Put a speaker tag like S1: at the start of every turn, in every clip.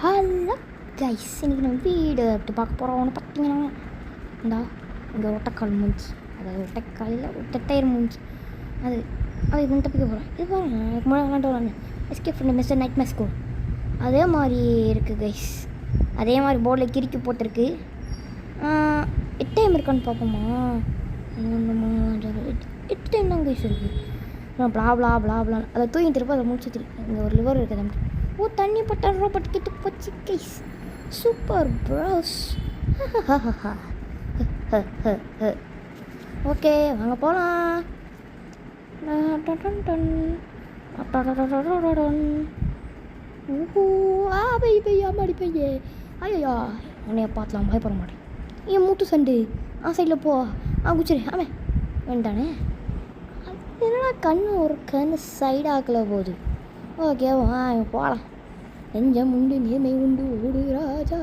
S1: Hello guys, இன்றைக்கி நம்ம வீடு அப்படி பார்க்க போகிறோம். ஒன்று பார்த்தீங்கன்னா இந்தா இங்கே ஒட்டைக்கால் மூஞ்சி, அதாவது ஒட்டைக்காலில் ஒட்டட்டயர் மூஞ்சி, அது இது தப்பிக்க போகிறோம். இது பாருங்க, எனக்கு முன்னாடி விளாண்டு escape from mister night maze school அதே மாதிரி இருக்குது கைஸ். அதே மாதிரி போர்டில் கிறுக்கி போட்டிருக்கு. 8 டைம் இருக்கான்னு பார்ப்போமா? 8 டைம் தான் கைஸ் இருக்குது. ப்ளா ப்ளா ப்ளா ப்ளா அதை தூங்கி திருப்ப அதை முடிச்சு இங்கே ஒரு லிவர் இருக்குது. அப்படி தண்ணி பட்டா ரோபோட் கிட்ட போச்சு கைஸ். Super pros. ஓகே வாங்க போகலாம். மாடி பையே ஐயா உன்னைய பார்த்துலாம் பயப்பட மாட்டேன். ஏன் மூட்டு சண்டு சைடில் போ குச்சிரு ஆமாம் வேண்டானே. என்னடா கண்ணு ஒரு கண்ணு சைடாக்கில் போகுது. ஓகே போகலாம். நெஞ்சம் உண்டு நேர்மை உண்டு ஓடு ராஜா.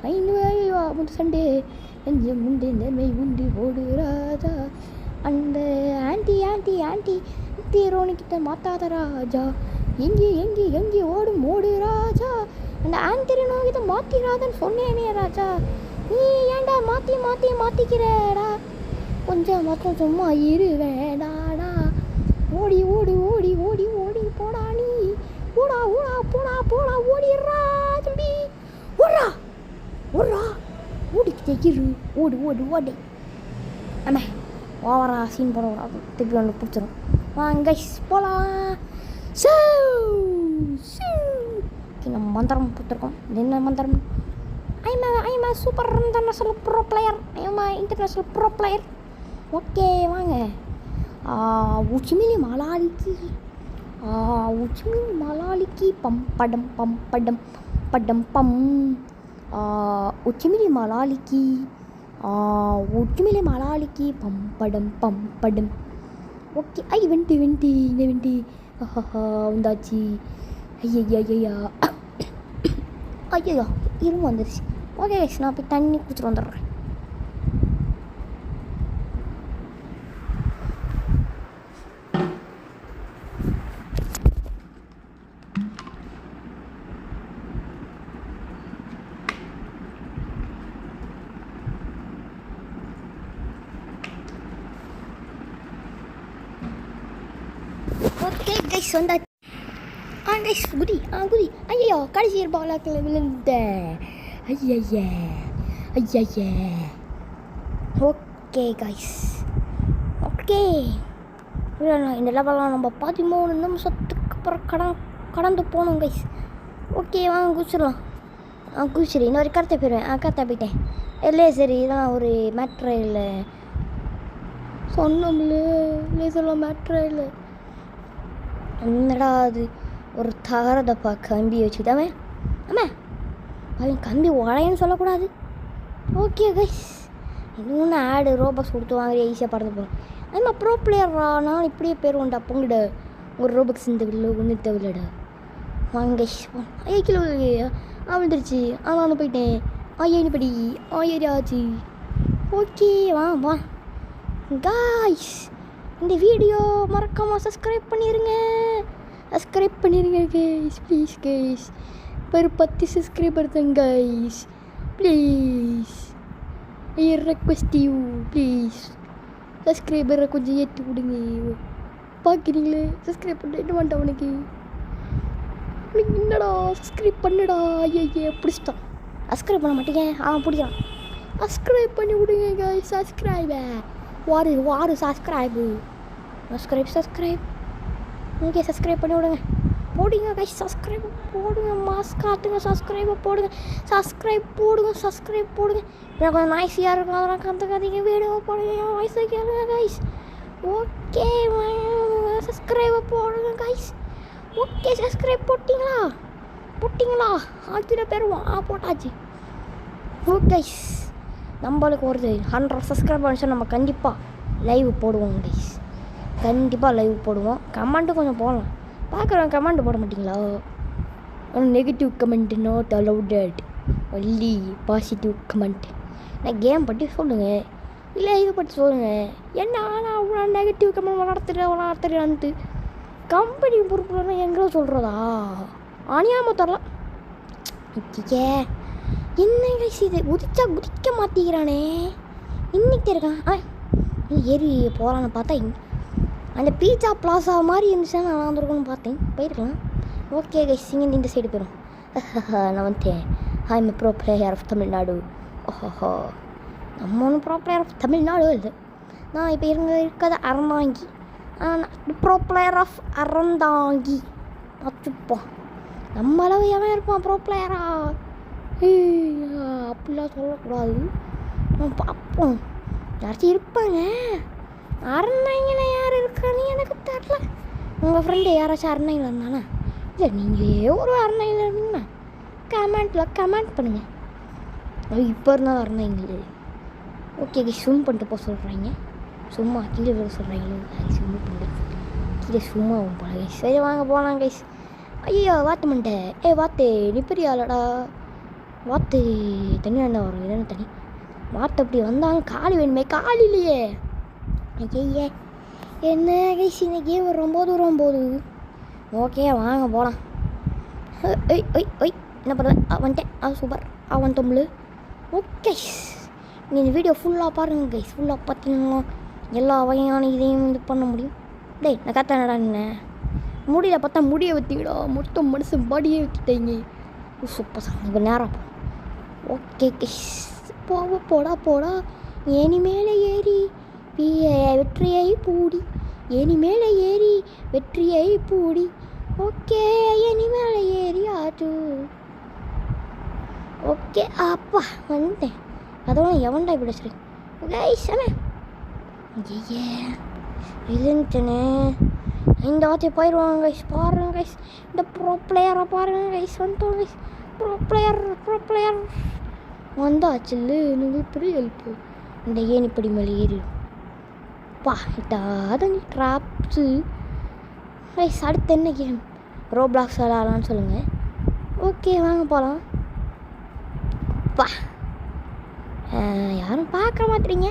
S1: ஐயா முட்டு சண்டே நெஞ்சம் உண்டு நேர்மை உண்டு ஓடு ராஜா. அந்த ஆண்டி ஆண்டி ஆண்டி தீரோனிக்கிட்ட மாத்தாத ராஜா. எங்கே எங்கே எங்கே ஓடும் ஓடு ராஜா. அந்த ஆண்டிரோனிக்கிட்ட மாற்றிடாதன்னு சொன்னேனே ராஜா. நீ ஏன்டா மாற்றி மாற்றி மாற்றிக்கிறடா. கொஞ்சம் மட்டும் சும்மா இரு வேண்டாடா. ஓடி ஓடி ஓடி ஓடி ஓடி போடா நீ. ஓடா ஓடா போடா போடா ஓடிடுறா தம்பி. ஓடுறா ஓடுறா ஓடிக்கிட்டே இரு. ஓடு ஓடு ஓடு. ஆமே ஓவரா சீன் போடக்கூடாது. திருப்பி ஒன்று பிடிச்சிடும். வாங்க போகலாம். நம்ம மந்திரம் கொடுத்துருக்கோம். இது என்ன மந்திரம்? I'm a super international pro player. International pro player. Okay வாங்க. உச்சிமிலி மலாலிக்கு உச்சிமிலி மலாலிக்கு பம்படம் பம்படம் படம் பம். உச்சிமிலி மலாலிக்கு உச்சிமிலி மலாலிக்கு பம்படம் பம்படம். ஓகே வெண்டி வெண்டி இந்த வெண்டி வந்தாச்சு. ஐயா ஐயா இரும்பு வந்துருச்சு. ஓகே நான் போய் தண்ணி குடிச்சிட்டு வந்துடுறேன். ஓகே கைஸ் வந்தாச்சு. கைஸ் குதி குதி. ஐயோ கடைசி பாலாக்கில் விழுந்த. ஐயா ஓகே கைஸ் ஓகே. இந்த லெவலாம் நம்ம 13 நிமிஷத்துக்கு அப்புறம் கடந்து போகணும் கைஸ். ஓகே வாங்க குதிச்சிடலாம். குதிச்சிடு இன்னொரு கருத்தை போயிடுவேன். கருத்தை போயிட்டேன். இல்லையே சரி இதெல்லாம் ஒரு மேட்ரே இல்லை. சொன்னோம்ல லேசெல்லாம் மேட்ரே இல்லை. என்னடா அது ஒரு தகரதப்பா கம்பி வச்சுதாமே. ஆமாம் அவன் கம்பி உடையன்னு சொல்லக்கூடாது. ஓகே கைஸ் இது ஒன்று ஆடு ரோபாக்ஸ் கொடுத்து வாங்குற ஈஸியாக பறந்து போகிறோம். அதுமா ப்ரோ பிளேயர்ரா நான் இப்படியே பேர் உண்டா பொங்கிட. ஒரு ரோபாக்ஸ் இந்த வில்ல ஒன்று தேவையில்லடா. வாங்க ஐயா கிலோ விழுந்துருச்சு. நான் போயிட்டேன். ஐயா படி ஆச்சு. ஓகே வா காய்ஸ் இந்த வீடியோ மறக்காமல் சப்ஸ்கிரைப் பண்ணிடுங்க கைஸ். ப்ளீஸ் கைஸ் ஒரு 10 சப்ஸ்கிரைபர் தான் guys. Please I request you please சப்ஸ்கிரைபரை கொஞ்சம் ஏற்றி விடுங்க. பார்க்குறீங்களே சப்ஸ்கிரைப் பண்ண என்ன வேண்டாம் உனக்கு என்னடா சப்ஸ்கிரைப் பண்ணுடா. ஐயா பிடிச்சிட்டான். சப்ஸ்கிரைப் பண்ண மாட்டேங்க. பிடிக்கிறான். சப்ஸ்கிரைப் பண்ணி விடுங்க கைஸ். வாரு சப்ஸ்கிரைப் ஓகே சப்ஸ்கிரைப் பண்ணி விடுங்க. போடுங்க கைஸ் சப்ஸ்கிரைப் போடுங்க. மாஸ்க் காட்டுங்க. சப்ஸ்கிரைப் போடுங்க. எனக்கு கொஞ்சம் நாய்ஸியாக இருக்கும். அதெல்லாம் கற்றுக்காதீங்க. வீடியோ போடுங்க. வாய்ஸை கேளுங்க கைஸ். ஓகே சப்ஸ்கிரைபை போடுங்க கைஸ். ஓகே சப்ஸ்கிரைப் போட்டிங்களா ஆக்கிட பேருவோம். போட்டாச்சு. ஓகே கைஸ் நம்மளுக்கு ஒரு 100 சப்ஸ்கிரைப் பண்ணிச்சா நம்ம கண்டிப்பாக லைவ் போடுவோம் கைஸ். கமெண்ட்டு கொஞ்சம் போடலாம். பார்க்குறவங்க கமெண்ட் போட மாட்டிங்களா? Negative comment not allotted, only positive comment. நான் கேம் பற்றி சொல்லுங்கள், இல்லை இது பற்றி சொல்லுங்கள். என்ன ஆனால் அவ்வளோ நெகட்டிவ் கமெண்ட் வளர்த்துறான்ட்டு கம்பெனி பொறுப்புலாம் எங்களோ சொல்கிறதா? அநியாயமாக தரலாம். ஐயே என்ன கைஸ் இது குதிச்சா குதிக்க மாட்டேங்கிறானே இன்னைக்கு இருக்கான் ஏறி போகலான்னு பார்த்தா அந்த பீட்சா பிளாசா மாதிரி இருந்துச்சுன்னா நான் வந்துருக்கணும்னு பார்த்தேன் போயிருக்கலாம். ஓகே கைஸ் இங்கே இந்த சைடு போயிடும். நான் வந்துட்டேன். I am pro player of Tamil Nadu. ஓஹோ நம்ம ஒன்றும் ப்ரோ பிளேயர் ஆஃப் தமிழ்நாடு இல்லை. நான் இப்போ இருக்கிறது Aranthangi. Pro player of Aranthangi பார்த்துப்போம். நம்ம அளவு எவன் இருப்பான் ப்ரோ பிளேயரா? அப்படிலாம் சொல்லக்கூடாது. பார்ப்போம் யாராச்சும் இருப்பாங்க. அறந்தாங்கில யார் இருக்கான்னு எனக்கு தெரில. உங்கள் ஃப்ரெண்டு யாராச்சும் அறந்தாங்கில் இருந்தானா? இல்லை நீங்களே ஒரு அறந்தாங்கில் இருந்தீங்கன்னா கமெண்ட் பண்ணுங்கள். இப்போ இருந்தாலும் அறந்தாங்க. ஓகே ஸ்விம் பண்ணிட்டு போக சொல்கிறாங்க. சும்மா கீழே விட சொல்கிறாங்களோ ஸ்விம் பண்ணிட்டு கீழே சும்மா போகலாம் கைஸ். சரி வாங்க போகலாம் கைஸ். ஐயோ வாத்து மண்டை வாத்து நீ பெரிய ஆளடா. வாத்து தனியாக என்ன வரும் இதென்ன தனி வாத்து அப்படி வந்தாலும் காலி வேணுமே காலி இல்லையே. ஐயே என்ன கைஸ் இந்த கேம் ரொம்ப தூரம் போகுது. ஓகே வாங்க போகலாம். என்ன பண்ணுவேன் வந்துட்டேன். சூப்பர் வந்துட்டோம்ல. ஓகே நீங்கள் இந்த வீடியோ ஃபுல்லாக பாருங்கள் கைஸ். ஃபுல்லாக பார்த்தீங்கன்னா எல்லா வகையான இதையும் இது பண்ண முடியும். டேய் நான் கத்தனடா என்ன முடியல பார்த்தா முடிய வச்சிங்கடா மொத்தம் மனுஷன் பாடியே வச்சுட்டீங்க. சூப்பர் சார் இப்போ நேரம். ஓகே கைஸ் போடா ஏனி மேலே ஏறி வெற்றியை பூடி ஏனி மேலே ஏறி வெற்றியை பூடி. ஓகே ஏனி மேலே ஏறி ஆச்சு. ஓகே அப்பா வந்துட்டேன். அதெல்லாம் எவன்டா இப்படி சரி கைஸ் ஐயே இல்லைன்ட்டேனே. இந்த வார்த்தையை போயிடுவாங்க கைஸ். பாருங்க கைஸ் இந்த ப்ரோ பிளேயராக பாருங்க கைஸ். வந்துட்டோம் கைஸ். Bro player வந்தாச்சுல்ல. நீங்கள் பெரிய ஹெல்ப்பு. இந்த ஏனிப்படி மேலே ஏறி இதான் ட்ராப்ஸு கைஸ். அடுத்து என்ன கேம் ரோப்ளாக்ஸ் விளாட்லான்னு சொல்லுங்கள். ஓகே வாங்க போகலாம். யாரும் பார்க்க மாட்டீங்க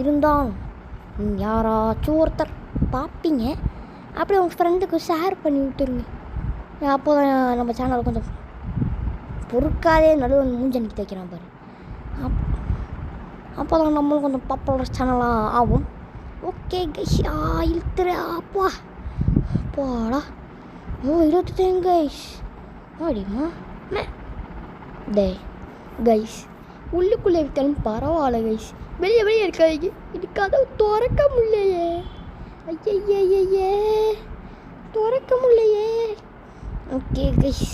S1: இருந்தாலும் யாராச்சும் ஒருத்தர் பார்ப்பீங்க. அப்படியே உங்கள் ஃப்ரெண்டுக்கு ஷேர் பண்ணி விட்டுருங்க. அப்போ தான் நம்ம சேனல் கொஞ்சம் பொறுக்காதே நடுவில் மூஞ்ச நிற்க வைக்கிறான் பாரு. அப்போ தான் நம்மளும் கொஞ்சம் பாப்புலர் சேனலாக ஆகும். ஓகே கைஸ் இழுத்துரு அப்பாடா 28 கைஸ் அப்படிமா கைஸ் உள்ளுக்குள்ளே விட்டாலும் பரவாயில்ல கைஸ். வெளியே இருக்காது இது கதவு திறக்க முடியலையே. ஐயே திறக்க முடியலையே. ஓகே கைஸ்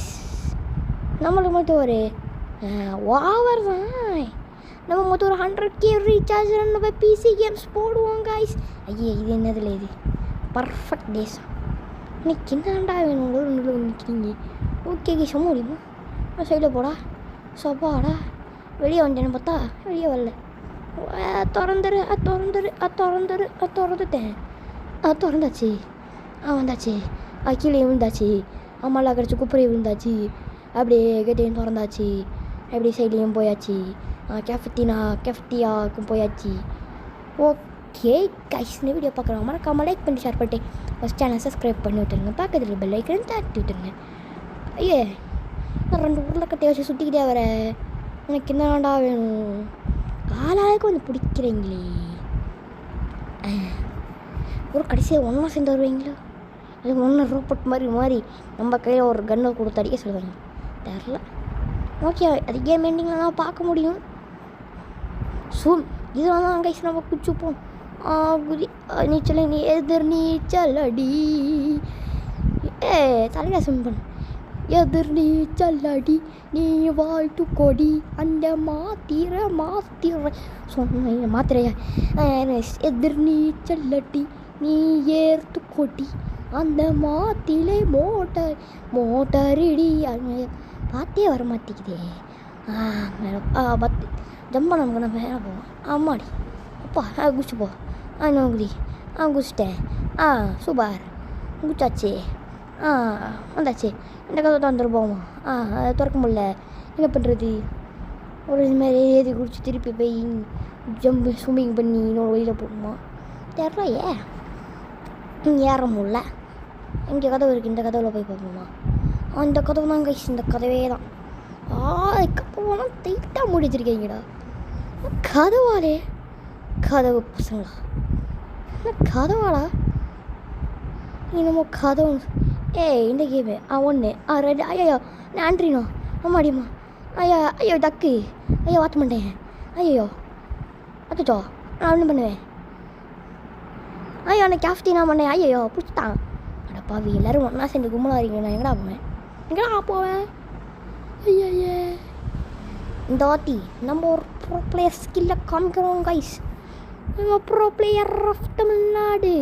S1: நம்மளுக்கு மட்டும் ஒரு ஓவர் தான். நம்ம மொத்தம் ஒரு 100K ரீசார்ஜ் நம்ம பிசி கேம்ஸ் போடுவோம் கைஸ். ஐயே இது என்னதில்ல இது பர்ஃபெக்ட் டேஸ். இன்னைக்கு என்னண்டா வேணும் ரெண்டு நிற்கிறீங்க. ஓகே கைஸ் முடியுமா சைடில் போடா சப்பாடா. வெளியே வந்தேன்னு பார்த்தா வெளியே வரல. திறந்துட்டேன். திறந்தாச்சு. வந்தாச்சு. கீழே விழுந்தாச்சு. மழை கிடச்சி குப்பரையும் விழுந்தாச்சு. அப்படியே கேட்டையும் திறந்தாச்சு. அப்படியே சைட்லேயும் போயாச்சு. கேஃப்டியாவுக்கும் போயாச்சு. ஓகே கைஸ் இந்த வீடியோ பார்க்குறவங்க மறக்காமல் லைக் பண்ணி ஷேர் பண்ணிட்டு ஃபஸ்ட் சேனல் சப்ஸ்கிரைப் பண்ணி விட்டுருங்க. பக்கத்தில் பெல் ஐக்கன் தட்டி விட்டுருங்க. ஐயே நான் 2 உருளைக்கட்டையை வச்சு சுற்றிக்கிட்டே வர எனக்கு என்னடா வேணும். காலாளுக்கு வந்து பிடிக்கிறீங்களே. ஒரு கடைசியாக ஒன்றா சேர்ந்து வருவீங்களோ இல்லை ஒன்று ரோபோட் மாதிரி நம்ம கையில் ஒரு கன்னை கொடுத்து அடிக்க சொல்லுவாங்க தெரில. ஓகே அது கேம் எண்டிங்கில் தான் பார்க்க முடியும். இதெல்லாம் தான் கைஸ் நம்ம குச்சிப்போம். குதி நீச்சல் நீ எதிர் நீச்சல் அடி தலையில ஸ்விம் பண்ண எதிர் நீச்சல் அடி நீ வாழ்த்து கொடி அந்த மாத்திரை சொன்ன மாத்திரையா எதிர் நீச்சல் அடி நீ ஏற்று கொடி அந்த மாத்திரை மோட்டரிடி பார்த்தே வர மாட்டேங்குதே. மேலே பத்து ஜம்பா நமக்கு நான் மேலே போவோம். ஆமாடி அப்பா குச்சி போ. நான் குதி குச்சிட்டேன். சூப்பர் குச்சாச்சு. வந்தாச்சு. இந்த கதை வந்துருப்போமா. அதை திறக்க முடியல என்ன பண்ணுறது. ஒரு இதுமாதிரி ஏறி குடிச்சு திருப்பி போய் ஸ்விம்மிங் பண்ணி இன்னொரு வழியில் போகணுமா தெரிலையே. இங்கே ஏற முடியல. இங்கே கதவு இருக்குது. இந்த கதவில் போய் பார்ப்போமா. இந்த கதவு தான் கைஸ். இந்த கதவே தான் அதுக்கப்புறம் டைட்டாக மூடி வச்சிருக்கீங்கடா. கதவாலே கதவு பசங்களா, கதவாடா இன்னமும் கதவு. இந்த கேமு ஒன்று ரெண்டு. ஐயோ நான் ஆண்ட்ரினோ அம்மாடிம்மா. ஐயோ டக்கு. ஐயோ வாத்த மாட்டேன். ஐயோ அச்சோ நான் ஒன்றும் பண்ணுவேன். ஐயோ நான் கேஃப்டி நான் பண்ணேன். ஐயோ பிடிச்சிட்டான். அடப்பாவி எல்லோரும் ஒன்றா சேர்ந்து கும்பலாக இருக்கீங்க. நான் எங்கடா போவேன். ஐயே இந்த வாட்டி நம்ம ஒரு ப்ரோ பிளேயர் ஸ்கில்லை காமிக்கிறோம் கைஸ். நம்ம ப்ரோ பிளேயர் ஆஃப் தமிழ்நாடு.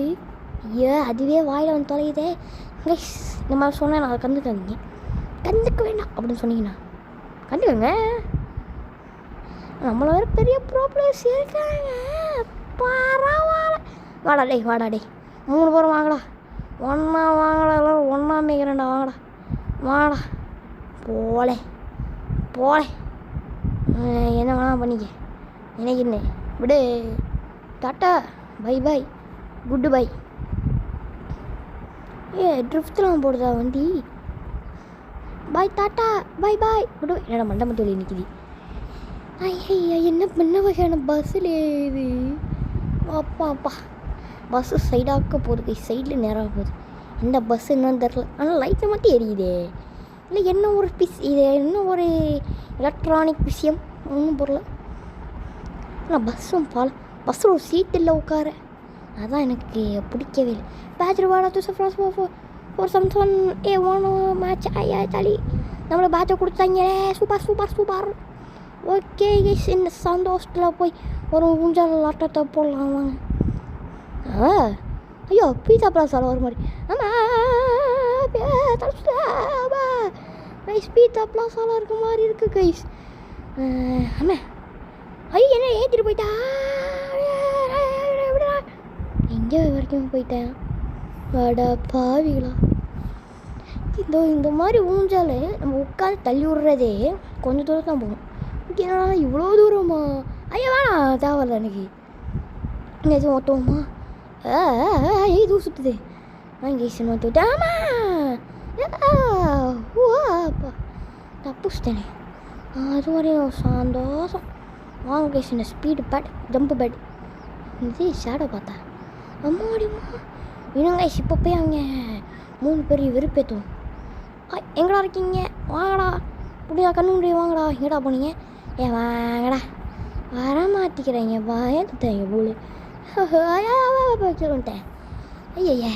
S1: அதுவே வாயில் வந்து தொலையுதே கைஸ். இந்த மாதிரி சொன்னேன் நான் கண்டுக்காதீங்க. கண்டுக்க வேண்டாம் அப்படின்னு சொன்னீங்கன்னா கண்டுக்கோங்க. நம்மளை வேறு பெரிய ப்ரோ பிளேயர்ஸ் இருக்காங்க. பரவாயில்ல. வாடா டே 3 பேரும் வாங்கடா. ஒன்றா வாங்கடா. எல்லோரும் ஒன்றா மேய்க்கிறேன்டா. வாங்கடா வாடா. போலே என்ன வேணால் பண்ணிக்க. எனக்கு என்ன விடு. Tata bye good bye. ட்ரிஃப்ட்லாம் போடுதா வண்டி. Bye tata bye good. என்னடா மண்டை மட்டும் வெளியே நிற்கிது. ஐயா என்ன வகையான பஸ்ஸில் இது. அப்பா பஸ்ஸு சைடாக்க போகுது. சைடில் நேராக போகுது. இந்த பஸ்ஸு என்னன்னு தெரில. ஆனால் லைட்டை மட்டும் எரியுதே. இல்லை என்ன ஒரு இது என்ன ஒரு எலக்ட்ரானிக் விஷயம் ஒன்றும் பொருள். ஆனால் பஸ்ஸில் ஒரு சீட் இல்லை உட்கார. அதான் எனக்கு பிடிக்கவே இல்லை. பேட்ச் வாடா ஃப்ராஸ் ஃபோர் சம்சன் ஒன் மேட்ச். ஐயா தலி நம்மளை பேட்சை கொடுத்தாங்க. சூப்பர். ஓகே கைஸ், இந்த சந்தோஷத்தில் போய் ஒரு ஊஞ்சல் ஆட்டத்தை போடலாம் வாங்க. ஐயோ பீஸா பிளாஸால் ஒரு மாதிரி. கைஸ் பீஸா பிளாஸால் இருக்க மாதிரி இருக்குது கைஸ். என்ன ஏற்றிட்டு போயிட்டா. எங்கே வரைக்கும் போயிட்டேன். வாடா பாவிகளா. இந்த மாதிரி ஊஞ்சால் நம்ம உட்காந்து தள்ளி விட்றதே கொஞ்சம் தூரம் தான் போகும். என்னடா இவ்வளோ தூரமா. ஐயா வேணாம் தேவையில்ல எனக்கு. எதுவும் ஓட்டுவோமா. இது சுற்றுது. கைஸ் ஓட்டுட்டாமா. ஓப்பா தப்புச்சிட்டேனே. அது வரையும் சந்தோஷம். வாங்க கைஸ், இந்த ஸ்பீடு பேட் ஜம்ப் பேட் இது ஷேடோ பார்த்தா அம்மாடிமா. இன்னும் கைஸ் இப்போ போய் அவங்க 3 பேர் வெறுப்பேற்றுவோம். எங்கடா இருக்கீங்க வாங்கடா. அப்படியா கண்ணு முடியும் வாங்கடா. எங்கடா போனீங்க. வாங்கடா. வர மாட்டிக்கிறேங்க. பயந்துட்டேங்க போல. கீழே வந்துட்டேன். ஐயா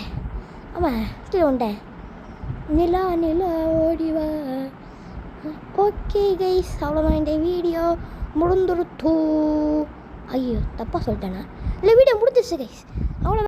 S1: ஆமாம் கீழே வந்துட்டேன். நிலா ஓடிவா. ஓகே கைஸ், அவ்வளோதான் இந்த வீடியோ முடிந்துருத்தூ. ஐயோ தப்பாக சொல்லிட்டேண்ணா. இல்லை வீடியோ முடிஞ்சிருச்சு கைஸ்.